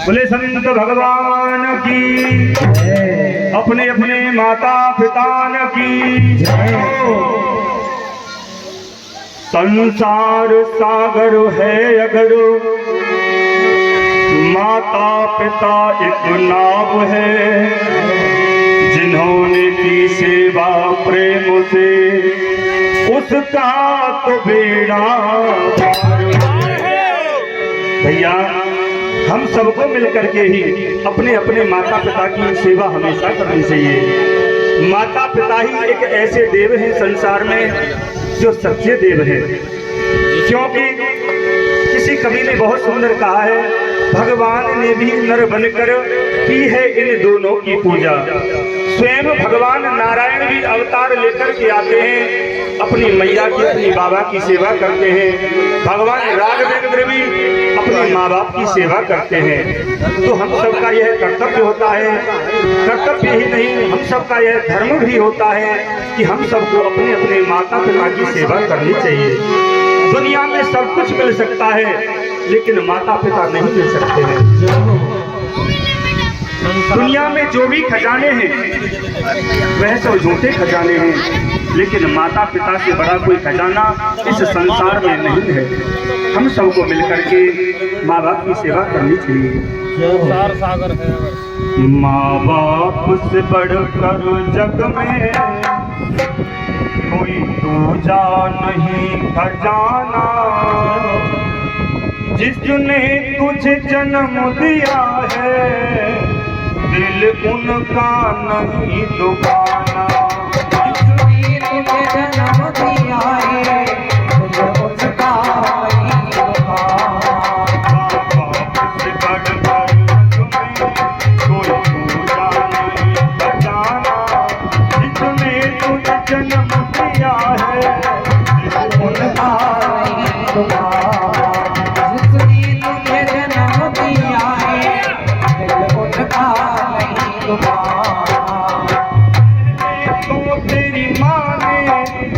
बोले संत भगवान की, अपने अपने माता पिता की। संसार सागर है अगर माता पिता एक नाव है, जिन्होंने की सेवा प्रेम से उसका तो बेड़ा पार है। भैया हम सबको मिलकर के ही अपने अपने माता पिता की सेवा हमेशा करनी चाहिए। माता पिता ही एक ऐसे देव हैं संसार में जो सच्चे देव हैं, क्योंकि किसी कवि ने बहुत सुंदर कहा है, भगवान ने भी नर बनकर की है इन दोनों की पूजा। स्वयं भगवान नारायण भी अवतार लेकर के आते हैं, अपनी मैया की अपनी बाबा की सेवा करते हैं। भगवान राघवेंद्र भी अपने माँ बाप की सेवा करते हैं। तो हम सबका यह कर्तव्य होता है, कर्तव्य ही नहीं हम सबका यह धर्म भी होता है कि हम सबको अपने अपने माता पिता की सेवा करनी चाहिए। दुनिया में सब कुछ मिल सकता है लेकिन माता पिता नहीं मिल सकते हैं। दुनिया में जो भी खजाने हैं वह तो झूठे खजाने हैं, लेकिन माता पिता से बड़ा कोई खजाना इस संसार में नहीं है। हम सबको मिलकर के माँ बाप की सेवा करनी चाहिए। सागर है माँ बाप से बढ़कर जग में कोई दूजा नहीं खजाना, जिसने तुझे जन्म दिया है दिल उनका नहीं दुबाना। जिसने तुझे जन्म दिया है दिल उनका नहीं दुबाना। बाप से बढ़कर तुम्हें कोई दूजा नहीं खजाना, जिसने तुझे जन्म दिया है दिल उनका नहीं दुबाना। जिसने तुझे जन्म दिया है दिल उनका नहीं दुबाना। तो तेरी माँ ने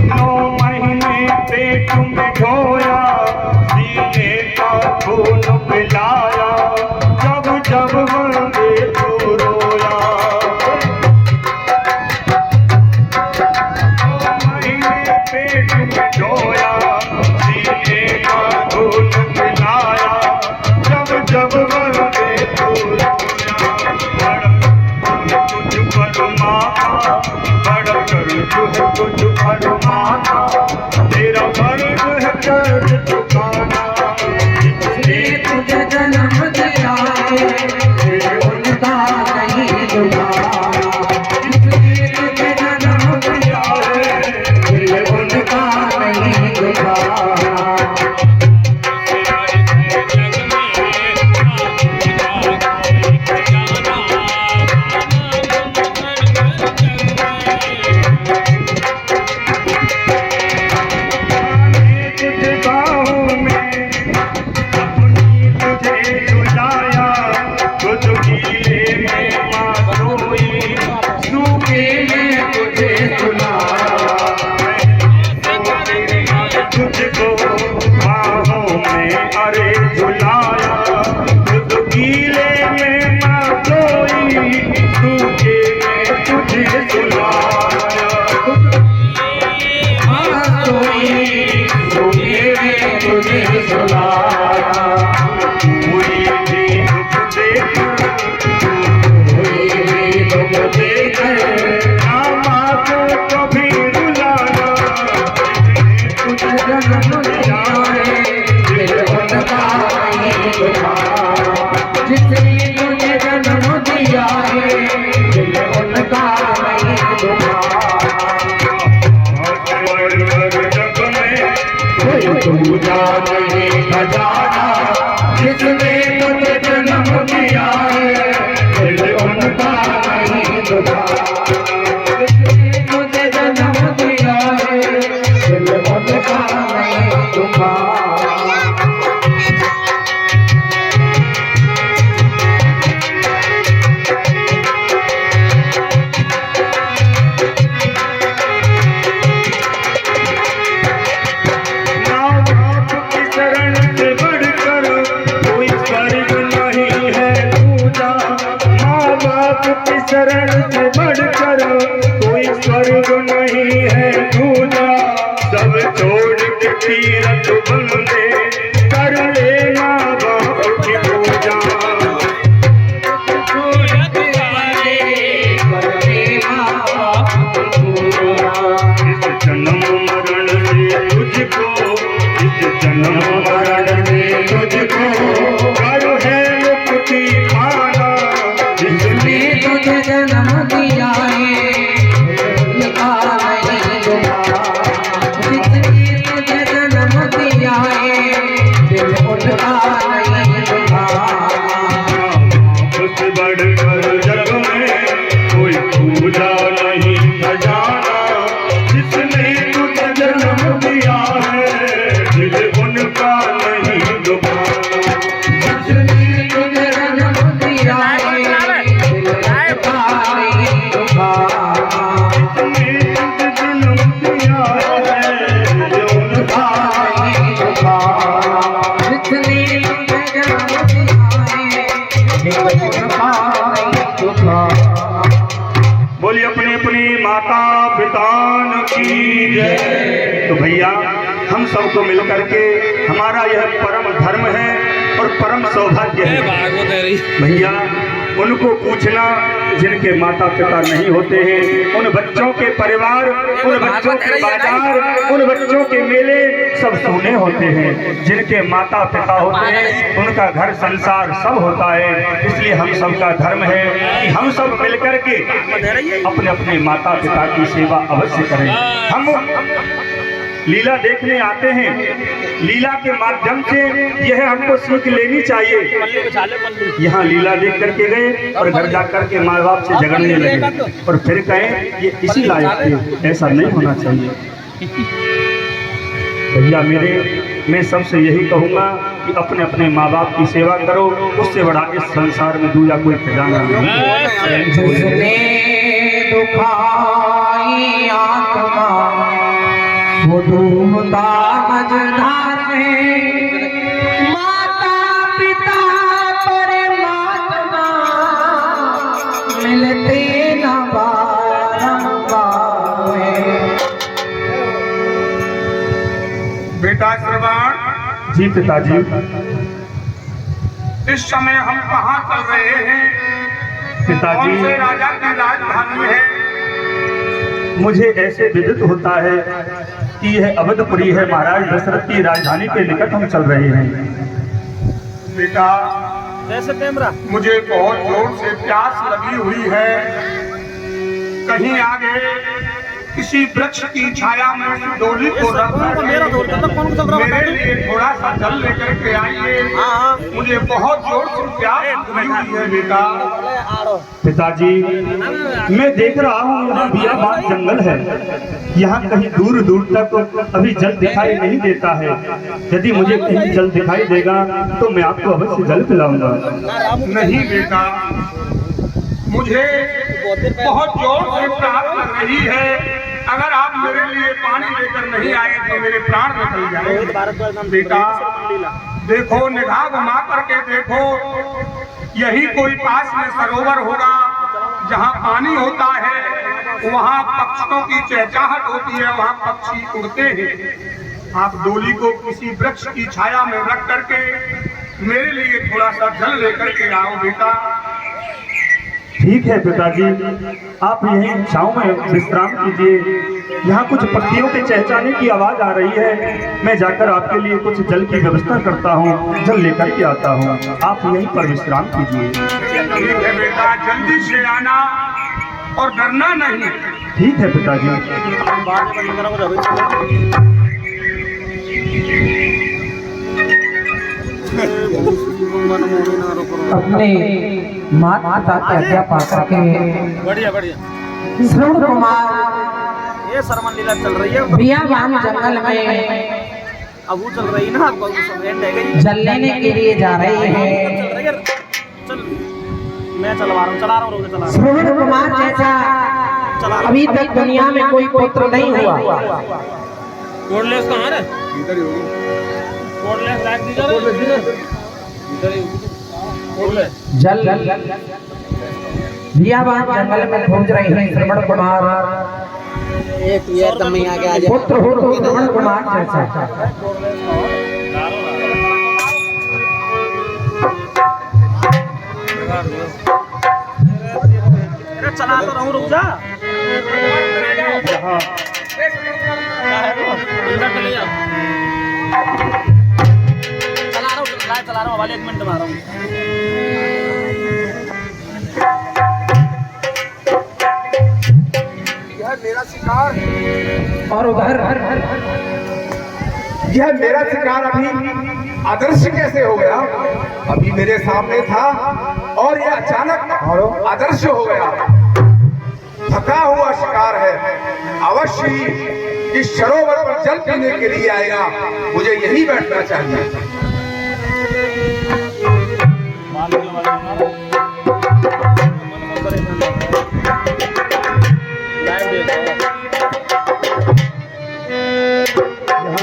9 महीने पेट में ढोया, सीने का खून पिलाया, जब जब वंदे तू रोया। 9 महीने पेट में ढोया, सीने का खून पिलाया, जब जब वंदे तू रोया। तुझ पर माता बड़ा कर्ज है, तुझ पर माता तेरा फर्ज है कर्ज चुकाना। जिसने तुझे जन्म दिया है दिल उनका नहीं दुबाना। जिसने तुझे जन्म दिया है दिल उनका नहीं दुबाना। तुझे बाहों में अपनी तुझे झुलाया, खुद गीले में माँ सोई, सूखे में तुझे झुलाया। तुझको बाहों में अरे झुलाया, खुद गीले में माँ सोई, सूखे में तुझे झुलाया। तुझे सुनाया कोई भी दुख देकर, कोई भी तुम देखे माँ को कभी रुलाना। तुझे जन्म दिया है दिल उनका नहीं दुबाना। जिसने तुझे जन्म दिया है दिल उनका नहीं दुबाना। जग में कोई दूजा नहीं खजाना, जिसने तुझे जन्म दिया है दिल उनका नहीं दुबाना। जिसने तुझे जन्म दिया है दिल उनका नहीं दुबाना। माँ बाप की शरण से बढ़कर कोई स्वर्ग नहीं है। चरण से बढ़कर कोई स्वर्ग नहीं है दूजा। सब छोड़ के तीरथ बंदे कर लेना बाप की पूजा। इस जन्म मरण से तुझको, इस जन्म मरण से तुझको करो है मुक्ति पाना। जिसने तुझे जन्म दिया है लिखा नहीं तुम्हारा। जिसने तुझे जन्म दिया है दिल उठा नहीं तुम्हारा। उस बढ़कर जग में कोई पूजा नहीं खजाना। जिसने तुझे जन्म दिया है दिल उनका नहीं दुबारा। जिसने तुझे जन्म दिया है दिल उठा नहीं तुम्हारा। जिसने तुझे जन्म दिया है दिल उनका नहीं दुबारा। जिसने तुझे जन्म दिया है दिल उठा नहीं तुम्हारा। बोलिए अपने अपने माता पितान की जय। तो भैया हम सबको मिलकर के हमारा यह परम धर्म है और परम सौभाग्य है भैया उनको पूछना जिनके माता पिता नहीं होते हैं, उन बच्चों के परिवार, उन बच्चों के बाजार, उन बच्चों के मेले सब सोने होते हैं। जिनके माता पिता होते हैं उनका घर संसार सब होता है। इसलिए हम सबका धर्म है कि हम सब मिलकर के अपने अपने माता पिता की सेवा अवश्य करें। हम लीला देखने आते हैं, लीला के माध्यम से यह हमको सीख लेनी चाहिए। यहाँ लीला देख करके गए और घर जा करके माँ बाप से झगड़ने लगे और फिर कहें ये इसी लायक थे। ऐसा नहीं होना चाहिए भैया मेरे। मैं सबसे यही कहूँगा कि अपने अपने माँ बाप की सेवा करो, उससे बड़ा इस संसार में दूजा कोई खजाना नहीं। जिसने दुखाई आत्मा वो डूबता मझधार में। माता पिता परमात्मा मिलते न बारंबार। बेटा श्रवण, जी पिताजी। इस समय हम कहाँ चल रहे हैं? पिताजी कौन से राजा की राजधानी है? मुझे ऐसे विदित होता है कि यह अवधपुरी है, महाराज दशरथ की राजधानी के निकट हम चल रहे हैं। बेटा मुझे बहुत जोर से प्यास लगी हुई है। कहीं आगे किसी वृक्ष की छाया में डोली को रखकर मेरे लिए थोड़ा सा जल लेकर के आइए। मुझे बहुत जोर से प्यास लगी हुई है बेटा। पिताजी मैं देख रहा हूँ यहाँ बियाबान जंगल है, यहाँ कहीं दूर दूर तक अभी जल दिखाई नहीं देता है। यदि मुझे कहीं जल दिखाई देगा तो मैं आपको अवश्य जल पिलाऊंगा। नहीं बेटा, मुझे बहुत जोर से प्यास लग रही है। अगर आप मेरे लिए पानी लेकर नहीं आए तो मेरे प्राण निकल जाएंगे। बेटा देखो, निगाह घुमा करके देखो, यही कोई पास में सरोवर होगा जहाँ पानी होता है। वहाँ पक्षियों की चहचहाहट होती है, वहाँ पक्षी उड़ते हैं। आप डोली को किसी वृक्ष की छाया में रख करके मेरे लिए थोड़ा सा जल लेकर के आओ बेटा। ठीक है पिताजी, आप यहीं छांव में विश्राम कीजिए। यहाँ कुछ पक्षियों के चहचहाने की आवाज आ रही है, मैं जाकर आपके लिए कुछ जल की व्यवस्था करता हूँ, जल लेकर के आता हूँ। आप यहीं पर विश्राम कीजिए। ठीक है बेटा, जल्दी से आना और डरना नहीं। ठीक है पिताजी। अपने माता पिता की आज्ञा पाकर के बढ़िया बढ़िया श्रवण कुमार ये सरमन लीला चल रही है। बियाबान जंगल में अब वो चल रही ना, अब सब एंड है गई। जल लेने के लिए जा रहे हैं। चल मैं चला रहा हूँ रोके चला रहा श्रवण कुमार जैसा अभी तक दुनिया में कोई पुत्र नहीं हुआ। कोडलेस कहाँ है? इधर ही होगी। कोडलेस लाइक दीजिए इधर ही कोडलेस। जल भियावान जंगल में खोज रहे हैं श्रवण कुमार, एक ये एकदम में आगे आ जाए। पुत्र हो तो श्रवण कुमार जैसा। चला तो रहूं, रुक जा। यहाँ अंदर चले जा। चला रहा हूँ वाले, 1 मिनट में आ रहा हूँ। यह मेरा शिकार, और उधर यह मेरा शिकार अभी अदृश्य कैसे हो गया? अभी मेरे सामने था और यह अचानक अदृश्य हो गया। थका हुआ शिकार है, अवश्य ही इस सरोवर पर जल पीने के लिए आएगा। मुझे यही बैठना चाहिए।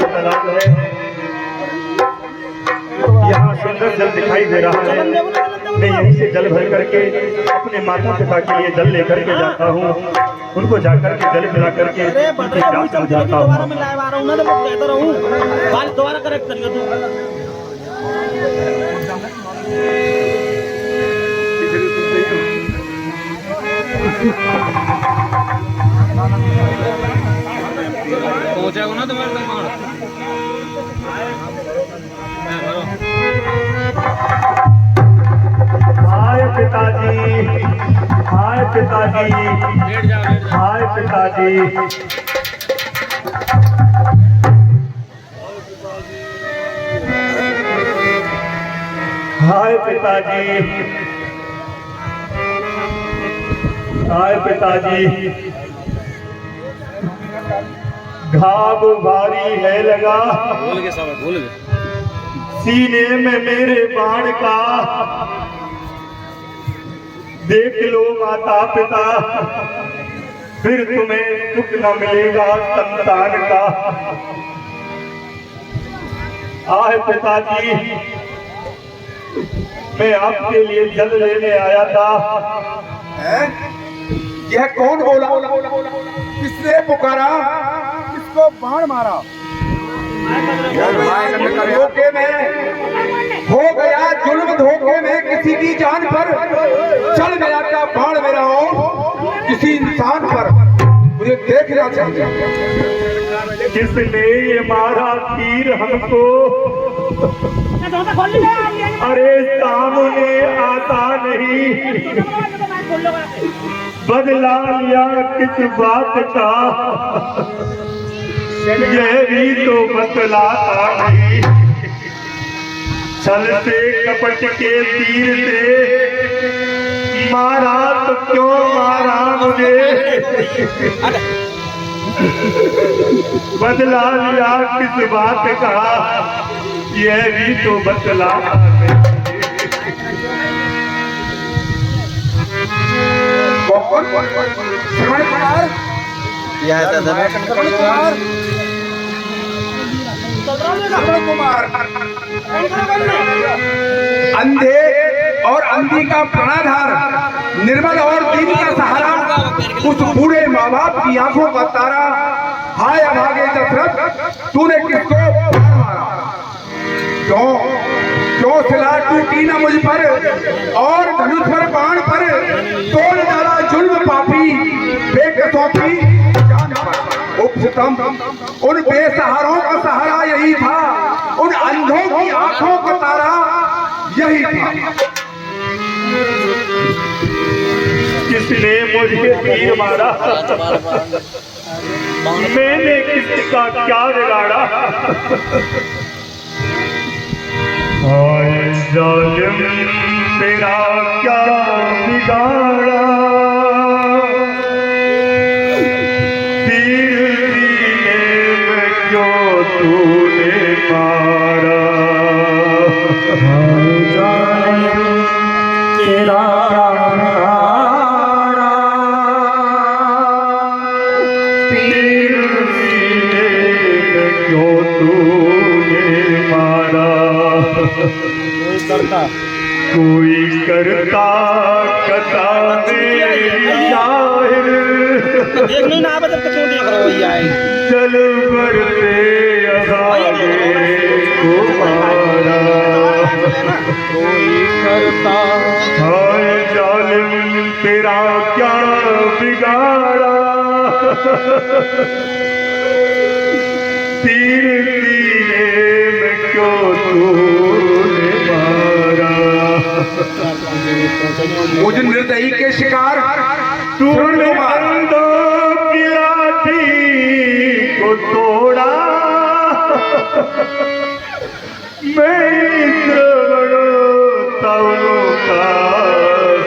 तालाब है, यहाँ सुंदर जल दिखाई दे रहा है। मैं यहीं से जल भर करके अपने माता पिता के लिए जल लेकर के जाता हूँ। उनको जाकर के जल पिला करके उनकी प्यास बुझाता हूँ। दोबारा करेक्ट करिए तू। पहुंचेगा ना तुम्हारे तक। हाय पिताजी, हाय पिताजी, हाय पिताजी। हाय पिताजी, हाय पिताजी। घाव भारी है लगा, भूल गए सब, भूल गए। सीने में मेरे बाण का, देख लो माता पिता, फिर तुम्हें सुख न मिलेगा संतान का। आह पिताजी, मैं आपके लिए जल लेने आया था। यह कौन बोला? किसने पुकारा? किसको बाण मारा? धोखे में हो गया जुल्म, धोखे में किसी की जान पर चल गया क्या बाण मेरा हो किसी इंसान पर? मुझे देखना चाहिए। किसने ये मारा तीर हमको? अरे सामने आता नहीं, बदला लिया किस बात का, यह भी तो बतलाता नहीं। छल से कपट के तीर से मारा तो क्यों मारा मुझे, बदला लिया किस बात का, यह भी तो बतलाता नहीं। श्रवण कुमार, यह है दादा। श्रवण कुमार, अंधे और अंधी का प्राणाधार, निर्मल और दीन का सहारा, उस बूढ़े माँ बाप की आंखों का तारा। हाय अभागे दशरथ, तूने किसको मारा? क्यों क्यों सिला टूटी न मुझ पर और धनुष पर बाण पर तोड़ डाला जुल्म पापी बेकसौती जान पर। उपसितम, उन बेसहारों का सहारा यही था, उन अंधों की आंखों का तारा यही था। किसने मुझे तीर मारा? मैंने किसका क्या बिगाड़ा? हाय जालिम, तेरा क्या बिगाड़ा? तीर सीने में क्यों तूने मारा? हाय जालिम, तेरा क्या बिगाड़ा? तीर सीने में क्यों तूने मारा? करता कोई करता कथा मेरी जाहिर, देख नहीं ना आवे तब तक क्यों देख रहे हो भैया? चल बरते अघारे को मारा, कोई करता हाय जालिम तेरा क्या बिगाड़ा, तीर सीने में क्यों तूने मारा, मुझ निर्दयी के शिकार तूने अंधों की लाठी को तोड़ा, मैं श्रवणों का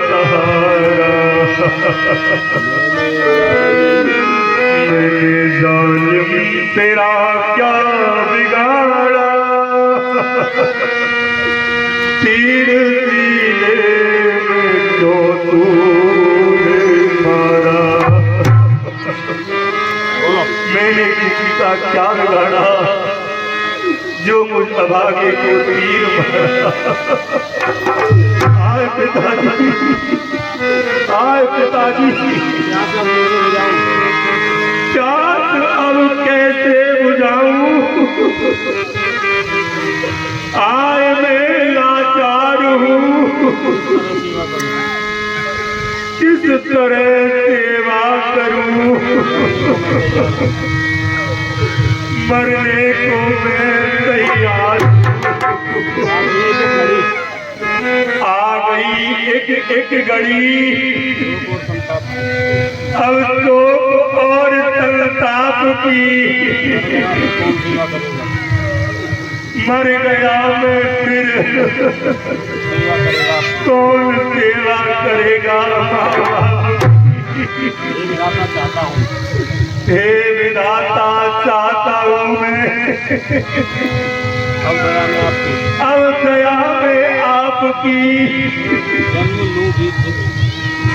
सहारा, मैंने जालिम तेरा क्या बिगाड़ा, तीर सीने में जो तूने मारा, मैंने किसी का क्या बिगाड़ा जो मुझ अभागे को तीर मारा। आए पिताजी, आए पिताजी, चाँद अब कैसे बुझाऊं, आए मैं लाचार हूँ, किस तरह सेवा करूं, मरने को मैं तैयार, आ गई एक घड़ी, अब तो और संताप की, मर गया मैं फिर कौन सेवा करेगा, हे विधाता चाहता हूँ मैं, अब दया में आपकी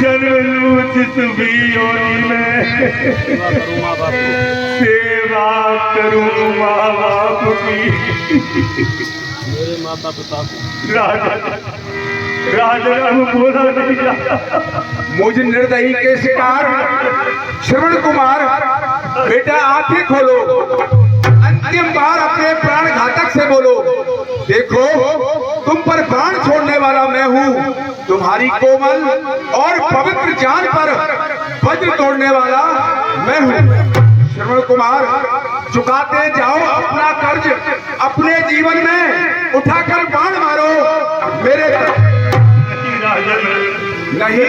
जन्म लूं जिस भी योनि में, सेवा करूं माँ बाप की, मेरे माता पिता को। राजा अब बोला नहीं जाता। मुझ निर्दयी के शिकार श्रवण कुमार, बेटा आंखें खोलो, अंतिम बार अपने प्राण घातक से बोलो, देखो तुम पर प्राण छोड़ने वाला मैं हूँ, तुम्हारी कोमल और पवित्र जान पर वज्र तोड़ने वाला मैं हूँ। श्रवण कुमार, चुकाते जाओ अपना कर्ज, अपने जीवन में उठाकर बाण मारो मेरे नहीं,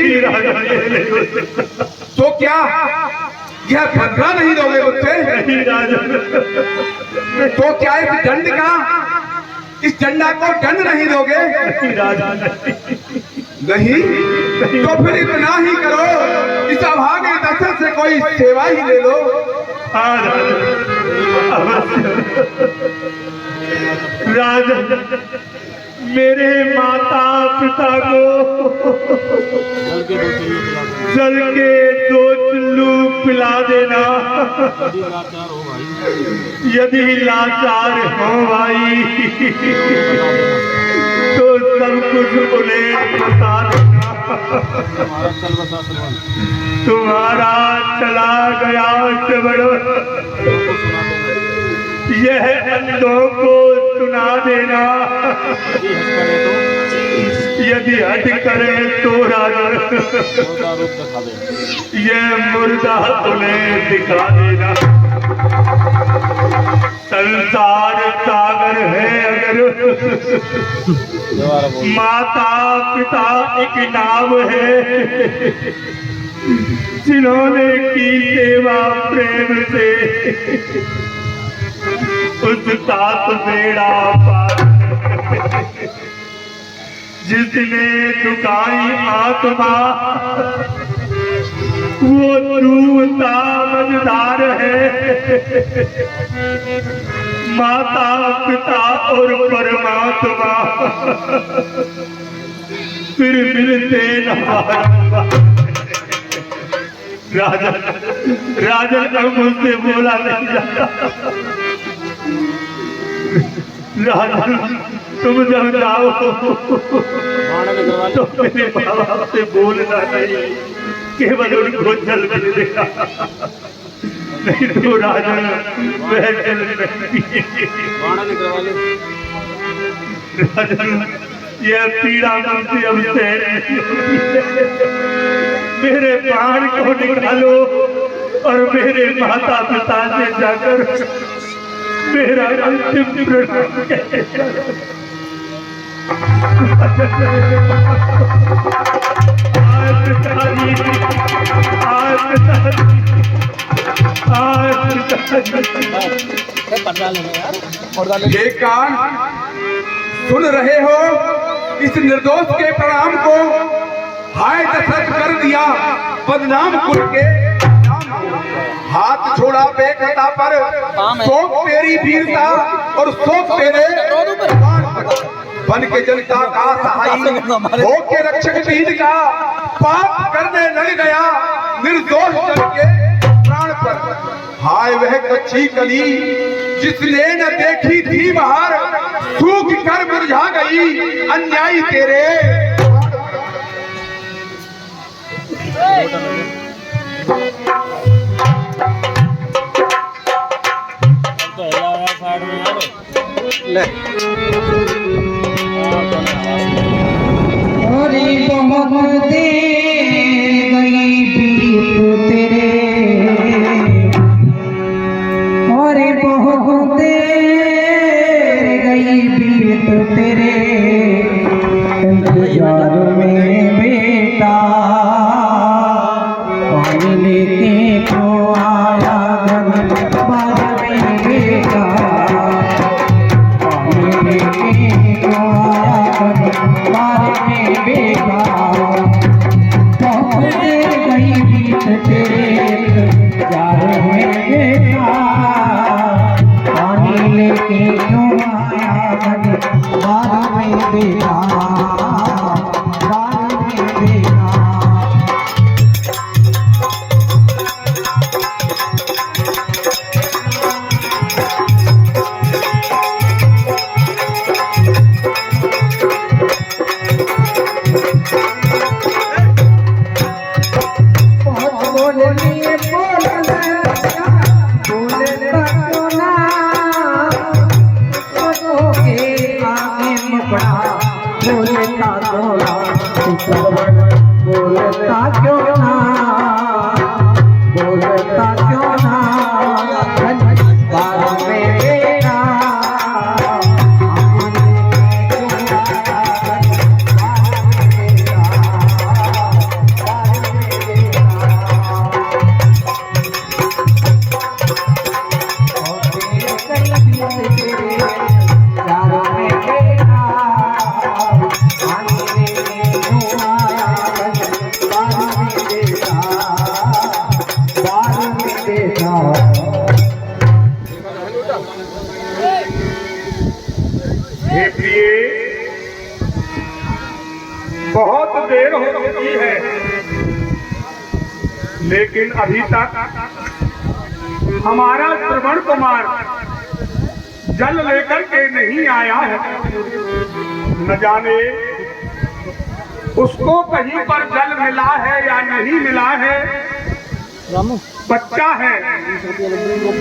तो क्या यह बदला नहीं दोगे मुझसे? तो क्या इस दंड का, इस डंडा को दंड नहीं दोगे? नहीं, तो फिर इतना ही करो, इस अभागे दशरथ से कोई सेवा ही ले लो। राजा, मेरे माता पिता को जल के 2 चुल्लू पिला देना, यदि लाचार हो भाई तो सब कुछ उन्हें बता देना, तुम्हारा चला गया श्रवण यह अंधों को सुना देना, यदि हट करे तो राजा यह मुर्दा उन्हें दिखा देना। संसार सागर है अगर माता पिता एक नाम है, जिन्होंने की सेवा प्रेम से उस तात बेड़ा पार, जिसने दुखाई आत्मा वो रूता मझधार है, माता पिता और परमात्मा फिर मिलते न। राजा अब मुझसे बोला नहीं जाता। राजा तुम जब जाओ तो मेरे बाप से बोलना नहीं, केवल उनको जल कर देगा, नहीं तो राजा वह जल नहीं। राजन, यह पीड़ा मुझसे अब सहन नहीं होती है। मेरे प्राण को निकालो और मेरे माता पिता से जाकर मेरा अंतिम प्रणाम करो। आज पिताजी, आज पिताजी, आज पिताजी। ये कान सुन रहे हो इस निर्दोष के प्रणाम को? हाय दशरथ कर दिया बदनाम कुल के नाम को। हाथ छोड़ा बेखता पर, शोक तेरी वीरता और शोक तेरे प्राण पर। बन के जनता का सहाई हो के रक्षक वीर का, पाप करने लग गया निर्दोष जन के प्राण पर। हाय वह कच्ची कली जिसने न देखी थी बाहर, सूख कर मुरझा गई अन्यायी तेरे। अरे बहुत दे गई बीत तेरे, अरे बहुत दे गई बीत तेरे इंतजार में बेटा, पानी लेके क्यों आया घर बार में बेटा, पानी लेके क्यों आया घर बार में बेटा। बहुत देर गई बीत तेरे इंतजार में बेटा, पानी लेके क्यों आया घर बार में बेटा, बार में बेटा। बोलता क्यों ना, बोलता क्यों ना बार में बेटा, हे प्रिय, बहुत देर हो चुकी है लेकिन अभी तक हमारा श्रवण कुमार जल लेकर के नहीं आया है। न जाने उसको कहीं पर जल मिला है या नहीं मिला है। बच्चा है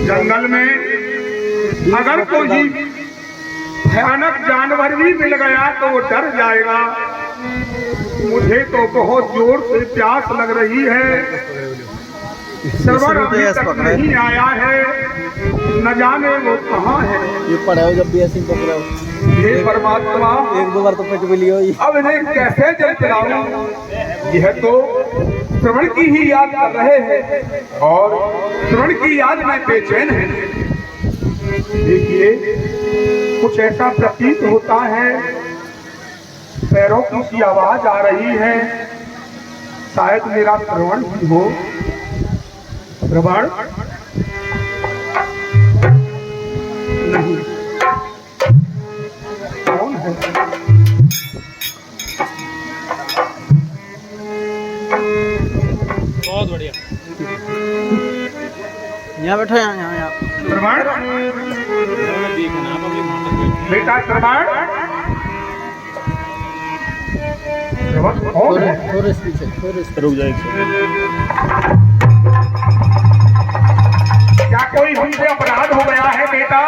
जंगल में, अगर कोई भयानक जानवर भी मिल गया तो वो डर जाएगा। मुझे तो बहुत जोर से प्यास लग रही है, श्रवण अभी तक नहीं आया है, न जाने वो कहाँ है। ये पढ़ा हो जब भी ऐसी पकड़ा हो। हे परमात्मा, एक दो बार तो पच भी लियो। अब इन्हें कैसे जल पिलाऊं? यह तो श्रवण की ही याद कर रहे हैं और श्रवण की याद में बेचैन है। देखिए, कुछ ऐसा प्रतीत होता है, पैरों की सी आवाज आ रही है, शायद मेरा श्रवण ही हो। श्रवण नहीं, कौन है? बहुत बढ़िया। यहाँ बैठो, यहाँ श्रवण, बेटा श्रवण, श्रवण कौन है? थोड़े से पीछे, थोड़े से रुक जाए क्या कोई हमसे अपराध हो गया है बेटा?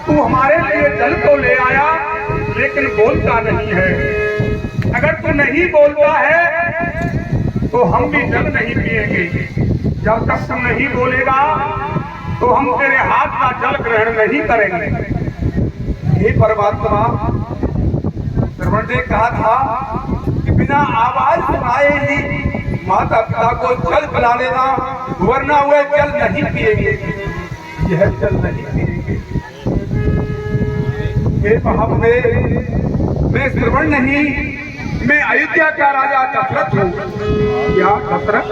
तू हमारे लिए जल तो ले आया लेकिन बोलता नहीं है। अगर तू नहीं बोलता है तो हम भी जल नहीं पिएंगे। जब तक तू नहीं बोलेगा तो हम तेरे हाथ का जल ग्रहण नहीं करेंगे। हे परमात्मा, श्रवण ने कहा था कि बिना आवाज सुनाए ही माता पिता को जल पिला लेना, वरना हुए जल नहीं पिएंगे। यह जल नहीं पिएंगे। हे महामुने, मैं श्रवण नहीं, मैं अयोध्या का राजा दशरथ हूँ। क्या दशरथ?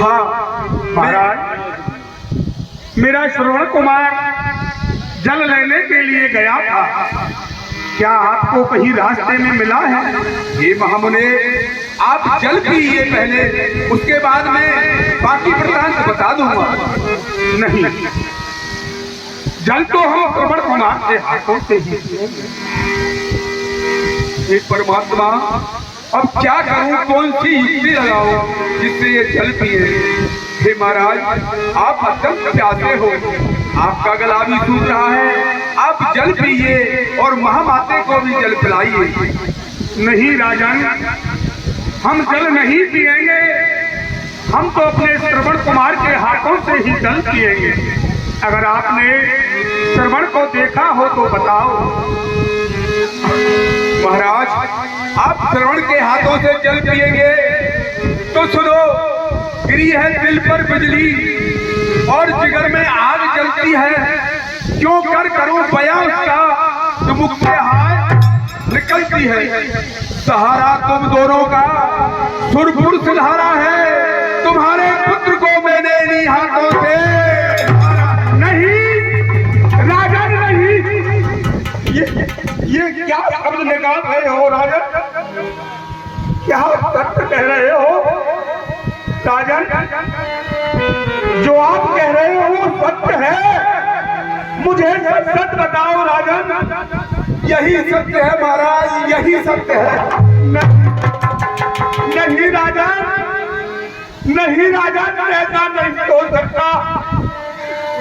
हाँ महाराज, मेरा श्रवण कुमार जल लेने के लिए गया था। क्या आपको कहीं रास्ते में मिला है? हे महामुने, आप जल पीजिए पहले, उसके बाद मैं बाकी वृत्तांत बता दूंगा। नहीं, जल तो हम श्रवण कुमार के हाथों से ही पिएंगे। हे परमात्मा, अब क्या करूं, कौन सी युक्ति लगाऊं जिससे ये जल पिए? हे महाराज, आप अत्यंत प्यासे हो, आपका गला भी सूख रहा है, आप जल पीजिए और महामाते को भी जल पिलाइए। नहीं राजन, हम जल नहीं पिएंगे। हम तो अपने श्रवण कुमार के हाथों से ही जल पिएंगे। अगर आपने श्रवण को देखा हो तो बताओ। महाराज, आप श्रवण के हाथों से जल पिएंगे तो सुनो, गिरी है दिल पर बिजली और जिगर में आग जलती है। क्यों कर करूं बयां उसका, तो मुख से हाथ निकलती है। सहारा तुम दोनों का सुरपुर सुधारा है, तुम्हारे पुत्र को मैंने इन्हीं हाथों से। नहीं राजन, नहीं। ये क्या शब्द निकाल रहे हो राजन? क्या सत्य कह रहे हो राजन? जो आप कह रहे हो वो सत्य है। मुझे सच बताओ राजन। यही सत्य है महाराज, यही सत्य है। नहीं राजन, नहीं राजन, ऐसा नहीं हो सकता।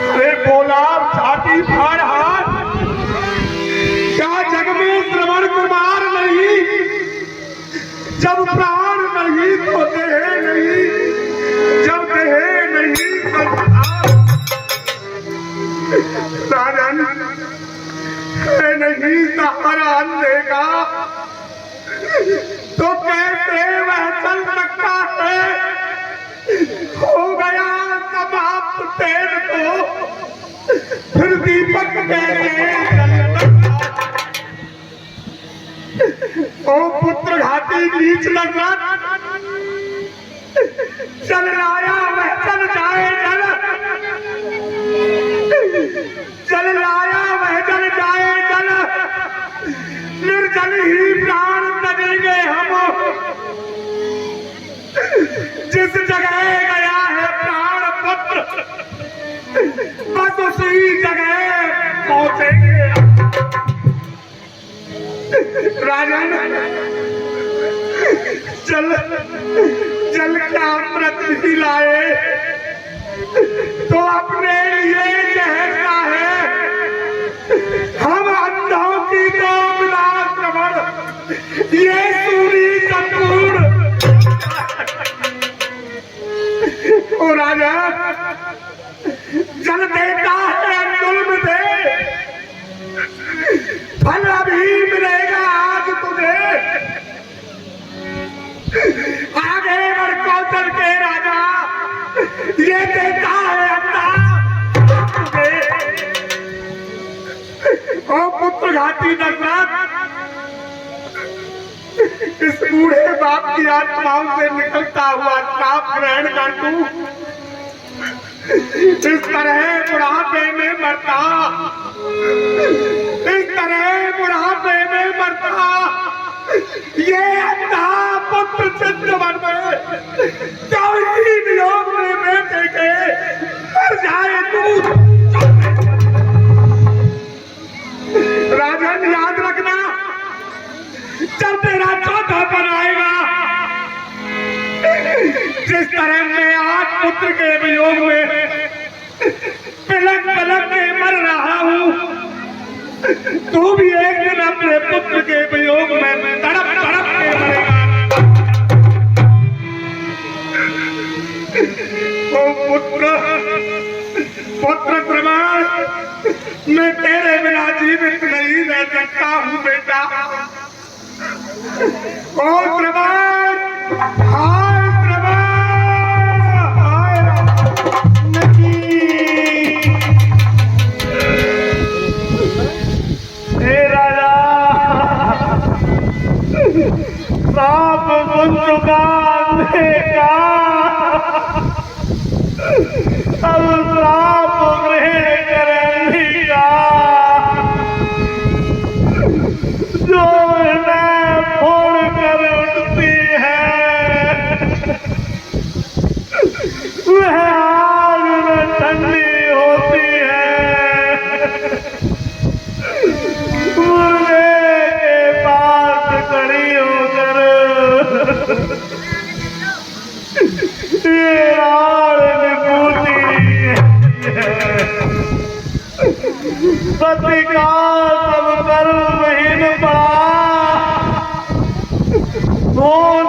अरे बोला छाती फाड़ हाथ, क्या जग में श्रवण कुमार नहीं? जब प्राण नहीं तो देह नहीं, जब देह नहीं तो राजन नहीं सहारा देगा तो कैसे वह चल सकता है? हो गया समाप्त तेज को, फिर दीपक कैसे ओ पुत्र घाटी नीच नजर, चल लाया वह चल जाए जल, चल लाया वह जल जाए जल, निर्जल ही प्राण तजेंगे हम। जिस जगह गया है प्राण पुत्र, बस उसी जगह पहुंचेंगे। राजन, जल जल का अमृत ही लाए तो अपने लिए जहर का है। हम अंधों की तो बिना श्रवण, ये सूरी संपूर्ण। ओ राजा, जल देता है अंजुल दे, फल अभी मिलेगा आज तुझे। आगे बढ़ कौशल के राजा, ये देता है अल्लाह तुझे। ओ पुत्र घाटी दशरथ, इस बूढ़े बाप की आत्माओं से निकलता हुआ श्राप ग्रहण कर तू इस तरह बुढ़ापे में मरता, इस तरह बुढ़ापे में मरता। ये अंधा पुत्र चित्रवन में कभी वियोग में बेटे के मर जाए तू। राजन, याद रखना, जब तेरा चौथा पर आएगा जिस तरह मैं आज पुत्र के वियोग में पलक पलक के मर रहा हूँ, तू भी एक दिन अपने पुत्र के वियोग में तड़प तड़प के मरेगा। ओ पुत्र, पुत्र प्रमाण, मैं तेरे बिना जीवित नहीं रह सकता हूँ बेटा। ओ प्रमाण, हाय प्रमाण, हाय नहीं। हे राजा, सांप सुन चुका का अब श्राप ग्रहण करेंगी का, जो मैं फोड़ कर उठती है वह आग में ठंडी होती है। मुर्गे के पास खड़ी होकर ये राड़ निभूती पति का सब कर्म महीन पड़ा, कौन